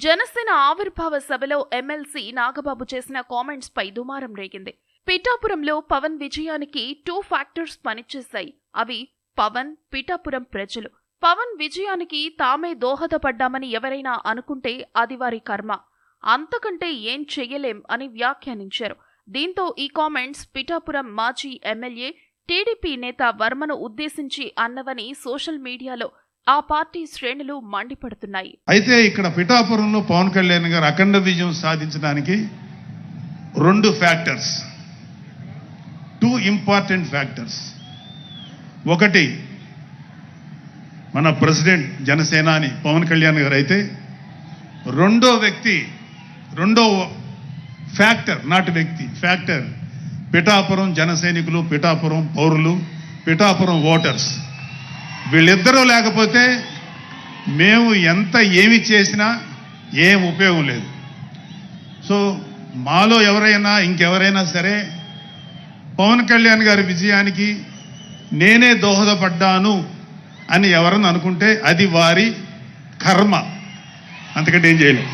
జనసేన ఆవిర్భావ సభలో ఎమ్మెల్సీ నాగబాబు చేసిన కామెంట్స్ పై దుమారం రేగింది. పిఠాపురంలో పవన్ విజయానికి 2 ఫ్యాక్టర్స్ పనిచేశాయి. అవి పవన్, పిఠాపురం ప్రజలు. పవన్ విజయానికి తామే దోహదపడ్డామని ఎవరైనా అనుకుంటే అది వారి కర్మ, అంతకంటే ఏం చెయ్యలేం అని వ్యాఖ్యానించారు. దీంతో ఈ కామెంట్స్ పిఠాపురం మాజీ ఎమ్మెల్యే, టీడీపీ నేత వర్మను ఉద్దేశించి అన్నవని సోషల్ మీడియాలో ఆ పార్టీ శ్రేణులు మండిపడుతున్నాయి. అయితే ఇక్కడ పిఠాపురంలో పవన్ కళ్యాణ్ గారు అఖండ విజయం సాధించడానికి 2 ఫ్యాక్టర్స్, 2 ఇంపార్టెంట్ ఫ్యాక్టర్స్. ఒకటి మన ప్రెసిడెంట్ జనసేనాని పవన్ కళ్యాణ్ గారు అయితే, రెండో ఫ్యాక్టర్, నాటి వ్యక్తి ఫ్యాక్టర్ పిఠాపురం జన సైనికులు, పిఠాపురం పౌరులు, పిఠాపురం ఓటర్స్. వీళ్ళిద్దరూ లేకపోతే మేము ఏమి చేసినా ఏం ఉపయోగం లేదు. సో మాలో ఎవరైనా ఇంకెవరైనా సరే పవన్ కళ్యాణ్ గారి విజయానికి నేనే దోహదపడ్డాను అని ఎవరన్నా అనుకుంటే అది వారి కర్మ, అంతకంటే ఏం చేయలేం.